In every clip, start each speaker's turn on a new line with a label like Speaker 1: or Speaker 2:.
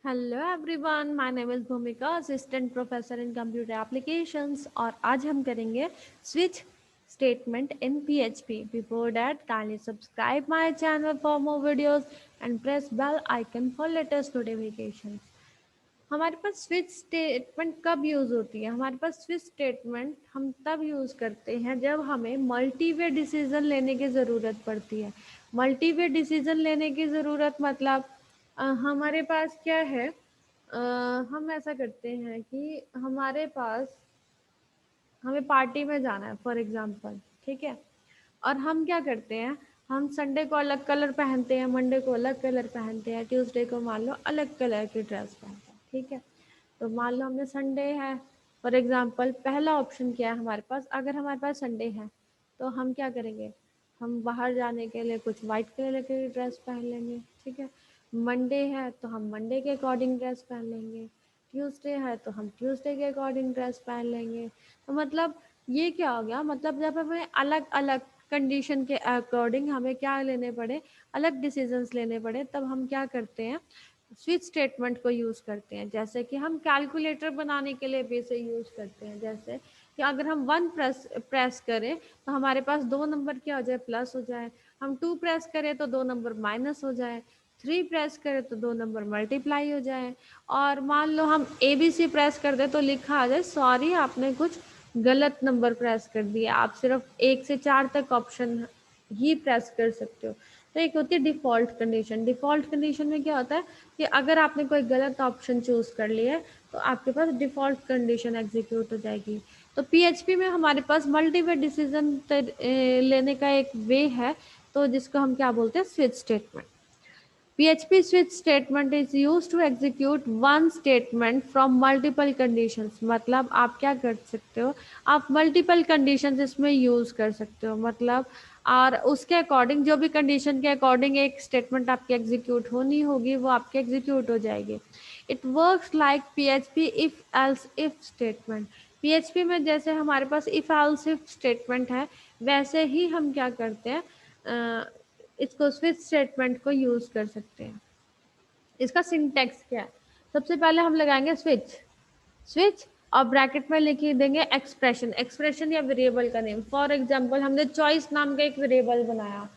Speaker 1: Hello everyone, my name is Bhumika, assistant professor in computer applications. और आज हम करेंगे switch statement in PHP. Before that, kindly subscribe my channel for more videos and press bell icon for latest notifications. हमारे पास switch statement कब use होती है? हमारे पास स्विच स्टेटमेंट हम तब यूज़ करते हैं जब हमें मल्टीवे डिसीजन लेने की ज़रूरत पड़ती है। मल्टीवे डिसीजन लेने की ज़रूरत मतलब हमारे पास क्या है, हम ऐसा करते हैं कि हमारे पास हमें पार्टी में जाना है फॉर एग्जांपल, ठीक है। और हम क्या करते हैं, हम संडे को अलग कलर पहनते हैं, मंडे को अलग कलर पहनते हैं, ट्यूसडे को मान लो अलग कलर की ड्रेस पहनते हैं, ठीक है। तो मान लो हमने संडे है फॉर एग्जांपल, पहला ऑप्शन क्या है हमारे पास? अगर हमारे पास संडे है तो हम क्या करेंगे, हम बाहर जाने के लिए कुछ वाइट कलर की ड्रेस पहन लेंगे, ठीक है। मंडे है तो हम मंडे के अकॉर्डिंग ड्रेस पहन लेंगे, ट्यूसडे है तो हम ट्यूसडे के अकॉर्डिंग ड्रेस पहन लेंगे। तो मतलब ये क्या हो गया, मतलब जब हमें अलग अलग कंडीशन के अकॉर्डिंग हमें क्या लेने पड़े, अलग डिसीजंस लेने पड़े, तब हम क्या करते हैं, स्विच स्टेटमेंट को यूज़ करते हैं। जैसे कि हम कैलकुलेटर बनाने के लिए भी इसे यूज़ करते हैं। जैसे कि अगर हम 1 प्रेस प्रेस करें तो हमारे पास 2 नंबर क्या हो जाए, प्लस हो जाए। हम 2 प्रेस करें तो 2 नंबर माइनस हो जाए। 3 प्रेस करें तो 2 नंबर मल्टीप्लाई हो जाए। और मान लो हम ABC प्रेस कर दें तो लिखा आ जाए, सॉरी आपने कुछ गलत नंबर प्रेस कर दिया। आप सिर्फ 1 से 4 तक ऑप्शन ही प्रेस कर सकते हो। तो एक होती है डिफ़ॉल्ट कंडीशन। डिफ़ॉल्ट कंडीशन में क्या होता है कि अगर आपने कोई गलत ऑप्शन चूज़ कर लिया है तो आपके पास डिफ़ॉल्ट कंडीशन एग्जीक्यूट हो जाएगी। तो पीएचपी में हमारे पास मल्टीपल डिसीजन लेने का एक वे है, तो जिसको हम क्या बोलते हैं, switch statement. PHP switch statement is used to execute one statement from multiple conditions। मतलब आप क्या कर सकते हो, आप multiple conditions इसमें यूज कर सकते हो। मतलब और उसके अकॉर्डिंग, जो भी कंडीशन के अकॉर्डिंग एक स्टेटमेंट आपकी एग्जीक्यूट होनी होगी वो आपकी एग्जीक्यूट हो जाएगी। It works like PHP if else if statement. PHP में जैसे हमारे पास इफ एल्स इफ स्टेटमेंट है, वैसे ही हम क्या करते हैं, इसको स्विच स्टेटमेंट को यूज कर सकते हैं। इसका सिंटेक्स क्या है? सबसे पहले हम लगाएंगे स्विच, स्विच और ब्रैकेट में लिख देंगे एक्सप्रेशन। एक्सप्रेशन या वेरिएबल का नेम। फॉर एग्जांपल हमने चॉइस नाम का एक वेरिएबल बनाया।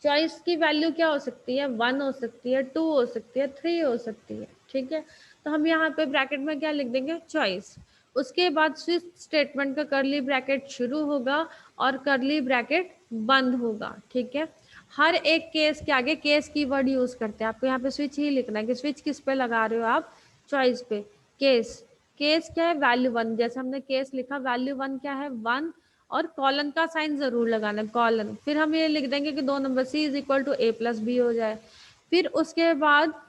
Speaker 1: चॉइस की वैल्यू क्या हो सकती है, 1 हो सकती है, 2 हो सकती है, 3 हो सकती है, ठीक है। तो हम यहाँ पे ब्रैकेट में क्या लिख देंगे, चॉइस। उसके बाद स्विच स्टेटमेंट का करली ब्रैकेट शुरू होगा और करली ब्रैकेट बंद होगा, ठीक है। हर एक केस के आगे केस कीवर्ड यूज करते हैं। आपको यहाँ पे स्विच ही लिखना है कि स्विच किस पे लगा रहे हो आप, चॉइस पे। केस, केस क्या है, वैल्यू 1। जैसे हमने केस लिखा, वैल्यू 1 क्या है, 1। और कॉलन का साइन जरूर लगाना है, कॉलन। फिर हम ये लिख देंगे कि 2 number C is equal to A+B हो जाए। फिर उसके बाद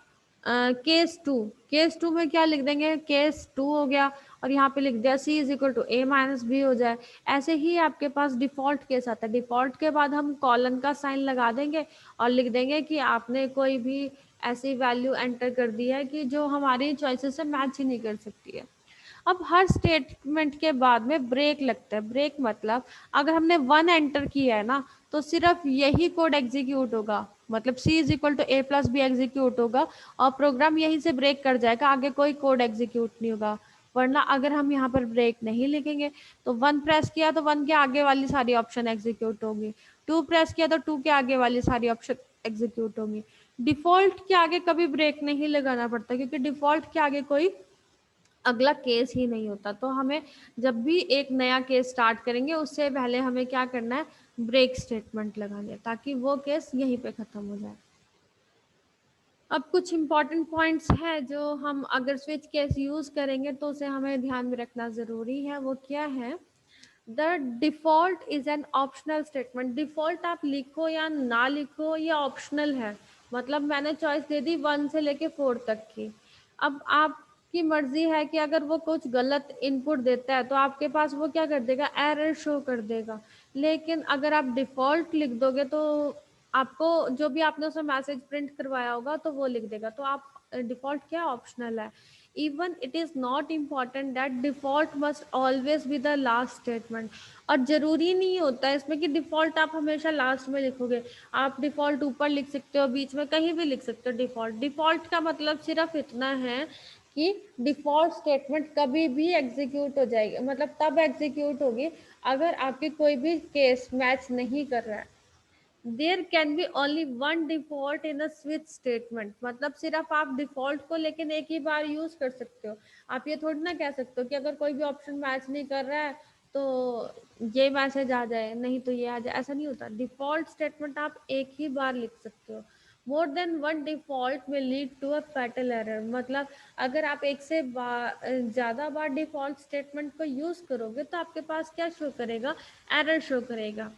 Speaker 1: केस 2, केस 2 में क्या लिख देंगे, केस 2 हो गया और यहाँ पे लिख दिया C is equal to A-B हो जाए। ऐसे ही आपके पास डिफॉल्ट केस आता है। डिफॉल्ट के बाद हम कॉलन का साइन लगा देंगे और लिख देंगे कि आपने कोई भी ऐसी वैल्यू एंटर कर दी है कि जो हमारी चॉइसेस से मैच ही नहीं कर सकती है। अब हर स्टेटमेंट के बाद में ब्रेक लगता है। ब्रेक मतलब अगर हमने 1 एंटर किया है ना, तो सिर्फ यही कोड एग्जीक्यूट होगा। मतलब C is equal to A+B execute होगा और प्रोग्राम यहीं से ब्रेक कर जाएगा, आगे कोई कोड एग्जीक्यूट नहीं होगा। वरना अगर हम यहाँ पर ब्रेक नहीं लिखेंगे तो 1 प्रेस किया तो 1 के आगे वाली सारी ऑप्शन एग्जीक्यूट होगी, 2 प्रेस किया तो 2 के आगे वाली सारी ऑप्शन एग्जीक्यूट होंगी। डिफॉल्ट के आगे कभी ब्रेक नहीं लगाना पड़ता, क्योंकि डिफॉल्ट के आगे कोई अगला केस ही नहीं होता। तो हमें जब भी एक नया केस स्टार्ट करेंगे उससे पहले हमें क्या करना है, ब्रेक स्टेटमेंट लगानी है, ताकि वो केस यहीं पे खत्म हो जाए। अब कुछ इंपॉर्टेंट पॉइंट्स हैं जो हम अगर स्विच केस यूज करेंगे तो उसे हमें ध्यान में रखना जरूरी है। वो क्या है, the default is an optional statement. Default आप लिखो या ना लिखो ये ऑप्शनल है। मतलब मैंने चॉइस दे दी 1 से लेके 4 तक की। अब आपकी मर्जी है कि अगर वो कुछ गलत इनपुट देता है तो आपके पास वो क्या कर देगा, एरर शो कर देगा। लेकिन अगर आप डिफॉल्ट लिख दोगे तो आपको जो भी आपने उसमें मैसेज प्रिंट करवाया होगा तो वो लिख देगा। तो आप डिफॉल्ट क्या ऑप्शनल है. Even it is not important that default must always be the last statement. और ज़रूरी नहीं होता है इसमें कि डिफ़ॉल्ट आप हमेशा लास्ट में लिखोगे. आप डिफ़ॉल्ट ऊपर लिख सकते हो, बीच में कहीं भी लिख सकते हो डिफ़ॉल्ट. डिफ़ॉल्ट का मतलब सिर्फ इतना है कि डिफ़ॉल्ट स्टेटमेंट कभी भी एग्जीक्यूट हो जाएगी, मतलब तब एग्जीक्यूट होगी अगर आपके कोई भी केस मैच नहीं कर रहा है. There can be only one default in a switch statement. मतलब सिर्फ आप डिफॉल्ट को लेकिन एक ही बार यूज कर सकते हो. आप ये थोड़ी ना कह सकते हो कि अगर कोई भी ऑप्शन मैच नहीं कर रहा है तो ये मैसेज आ जाए, नहीं तो ये आ जाए. ऐसा नहीं होता. डिफॉल्ट स्टेटमेंट आप एक ही बार लिख सकते हो. More than one default may lead to a fatal error. मतलब अगर आप एक से ज़्यादा बार डिफॉल्ट स्टेटमेंट को यूज़ करोगे तो आपके पास क्या शो करेगा, एरर शो करेगा.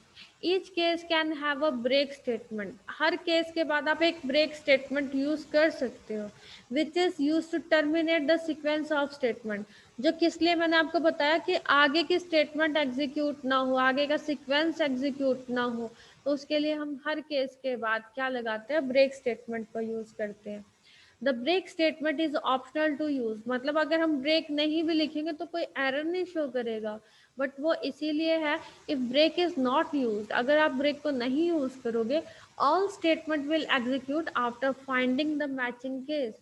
Speaker 1: Each case can have a break statement. हर केस के बाद आप एक ब्रेक स्टेटमेंट यूज कर सकते हो which is use to terminate the sequence of statement. जो किस लिए मैंने आपको बताया कि आगे की स्टेटमेंट एग्जीक्यूट ना हो, आगे का सीक्वेंस एग्जीक्यूट ना हो, तो उसके लिए हम हर केस के बाद क्या लगाते हैं, ब्रेक स्टेटमेंट को यूज करते हैं. The break statement is optional to use. मतलब अगर हम ब्रेक नहीं भी लिखेंगे तो कोई एरर नहीं शो करेगा, बट वो इसीलिए है if break is not use. अगर आप ब्रेक को नहीं यूज करोगे all statement will execute after finding the matching case,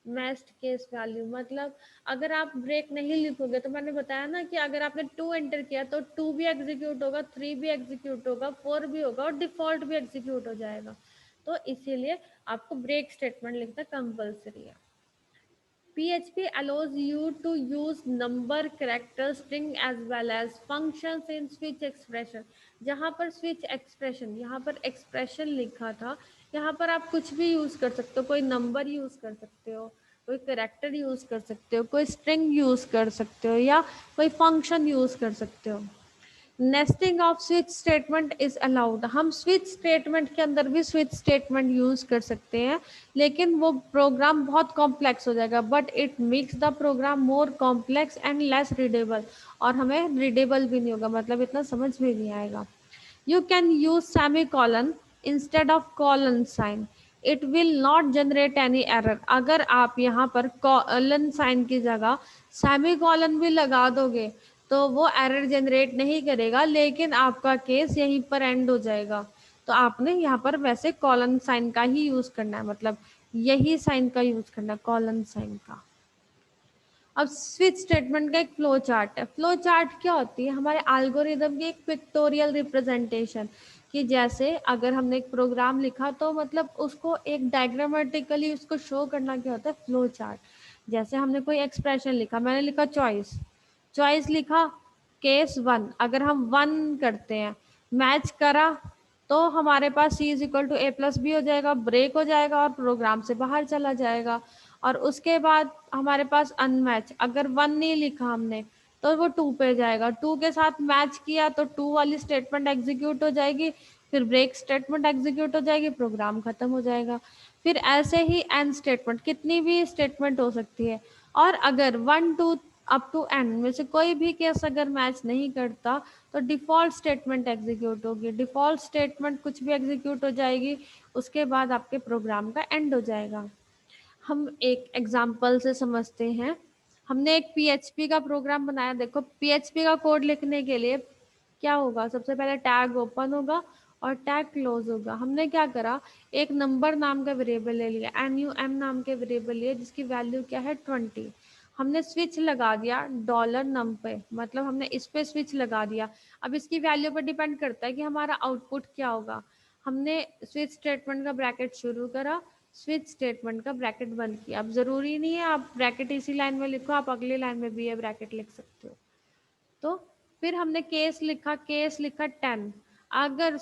Speaker 1: matched case value. मतलब अगर आप ब्रेक नहीं लिखोगे तो मैंने बताया ना कि अगर आपने 2 एंटर किया तो 2 भी एग्जीक्यूट होगा, 3 भी एग्जीक्यूट होगा, 4 भी होगा और डिफॉल्ट भी एग्जीक्यूट हो जाएगा. तो इसीलिए आपको ब्रेक स्टेटमेंट लिखना कंपलसरी है. PHP allows you to use number, character, string as well as functions in switch expression. जहाँ पर switch expression, यहाँ पर expression लिखा था, यहाँ पर आप कुछ भी यूज कर सकते हो. कोई नंबर यूज कर सकते हो, कोई करेक्टर यूज कर सकते हो, कोई स्ट्रिंग यूज कर सकते हो या कोई फंक्शन यूज कर सकते हो. Nesting off switch statement is allowed. हम स्विच स्टेटमेंट के अंदर भी स्विच स्टेटमेंट यूज कर सकते हैं, लेकिन वो प्रोग्राम बहुत कॉम्प्लेक्स हो जाएगा. But it makes the program more complex and less readable. और हमें रीडेबल भी नहीं होगा, मतलब इतना समझ में नहीं आएगा. You can use semicolon instead of colon sign. It will not generate any error. अगर आप यहाँ पर colon sign की जगह semicolon भी लगा दोगे तो वो एरर जनरेट नहीं करेगा, लेकिन आपका केस यहीं पर एंड हो जाएगा. तो आपने यहाँ पर वैसे कॉलन साइन का ही यूज करना है, मतलब यही साइन का यूज करना है, कॉलन साइन का. अब स्विच स्टेटमेंट का एक फ्लो चार्ट है. फ्लो चार्ट क्या होती है, हमारे एल्गोरिदम की एक पिक्टोरियल रिप्रेजेंटेशन. कि जैसे अगर हमने एक प्रोग्राम लिखा तो मतलब उसको एक डायग्रामेटिकली उसको शो करना क्या होता है, फ्लो चार्ट. जैसे हमने कोई एक्सप्रेशन लिखा, मैंने लिखा चॉइस, चॉइस लिखा केस 1. अगर हम 1 करते हैं, मैच करा, तो हमारे पास C is equal to A plus B हो जाएगा, ब्रेक हो जाएगा और प्रोग्राम से बाहर चला जाएगा. और उसके बाद हमारे पास अनमैच, अगर 1 नहीं लिखा हमने तो वो 2 पे जाएगा, 2 के साथ मैच किया तो 2 वाली स्टेटमेंट एग्जीक्यूट हो जाएगी, फिर ब्रेक स्टेटमेंट एग्जीक्यूट हो जाएगी, प्रोग्राम खत्म हो जाएगा. फिर ऐसे ही एन स्टेटमेंट, कितनी भी स्टेटमेंट हो सकती है. और अगर 1 2 अप टू एन में से कोई भी केस अगर मैच नहीं करता तो डिफॉल्ट स्टेटमेंट एग्जीक्यूट होगी. डिफॉल्ट स्टेटमेंट कुछ भी एग्जीक्यूट हो जाएगी, उसके बाद आपके प्रोग्राम का एंड हो जाएगा. हम एक एग्जाम्पल से समझते हैं. हमने एक पीएचपी का प्रोग्राम बनाया. देखो पीएचपी का कोड लिखने के लिए क्या होगा, सबसे पहले टैग ओपन होगा और टैग क्लोज होगा. हमने क्या करा, एक नंबर नाम का वेरिएबल ले लिया, NUM नाम के वेरिएबल लिए जिसकी वैल्यू क्या है 20. हमने स्विच लगा दिया $num पे, मतलब हमने इस पे स्विच लगा दिया. अब इसकी वैल्यू पर डिपेंड करता है कि हमारा आउटपुट क्या होगा. हमने स्विच स्टेटमेंट का ब्रैकेट शुरू करा, स्विच स्टेटमेंट का ब्रैकेट बंद किया. अब जरूरी नहीं है आप ब्रैकेट इसी लाइन में लिखो, आप अगली लाइन में भी ये ब्रैकेट लिख सकते हो. तो फिर हमने केस लिखा, केस लिखा 10. अगर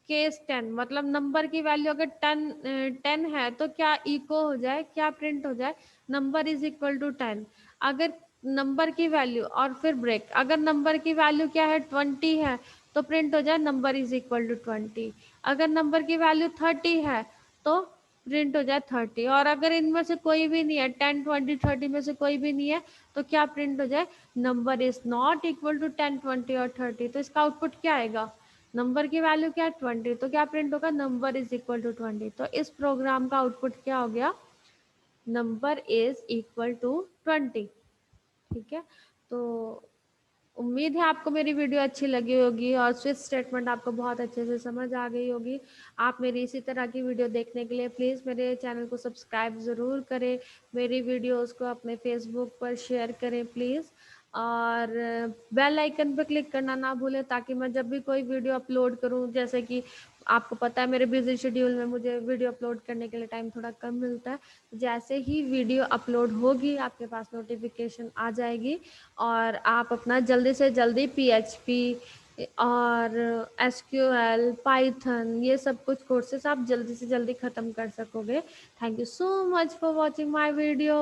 Speaker 1: केस 10 मतलब नंबर की वैल्यू अगर 10 है तो क्या इको हो जाए, क्या प्रिंट हो जाए, नंबर इज इक्वल टू 10. अगर नंबर की वैल्यू और फिर ब्रेक, अगर नंबर की वैल्यू क्या है 20 है तो प्रिंट हो जाए नंबर इज इक्वल टू 20. अगर नंबर की वैल्यू 30 है तो प्रिंट हो जाए 30. और अगर इनमें से कोई भी नहीं है, 10 20 30 में से कोई भी नहीं है तो क्या प्रिंट हो जाए, number is not equal to 10 20 और 30. तो इसका आउटपुट क्या आएगा, नंबर की वैल्यू क्या है 20, तो क्या प्रिंट होगा, नंबर इज इक्वल टू 20. तो इस प्रोग्राम का आउटपुट क्या हो गया, number is equal to 20। ठीक है, तो उम्मीद है आपको मेरी वीडियो अच्छी लगी होगी और स्विच स्टेटमेंट आपको बहुत अच्छे से समझ आ गई होगी। आप मेरी इसी तरह की वीडियो देखने के लिए प्लीज़ मेरे चैनल को सब्सक्राइब ज़रूर करें, मेरी वीडियोस को अपने फेसबुक पर शेयर करें प्लीज़, और बेल आइकन पर क्लिक करना ना भूलें ताकि मैं जब भी कोई वीडियो अपलोड करूं, जैसे कि आपको पता है मेरे बिजी शेड्यूल में मुझे वीडियो अपलोड करने के लिए टाइम थोड़ा कम मिलता है, जैसे ही वीडियो अपलोड होगी आपके पास नोटिफिकेशन आ जाएगी और आप अपना जल्दी से जल्दी पीएचपी और एसक्यूएल, पाइथन, ये सब कुछ कोर्सेस आप जल्दी से जल्दी ख़त्म कर सकोगे। Thank you so much for watching my video.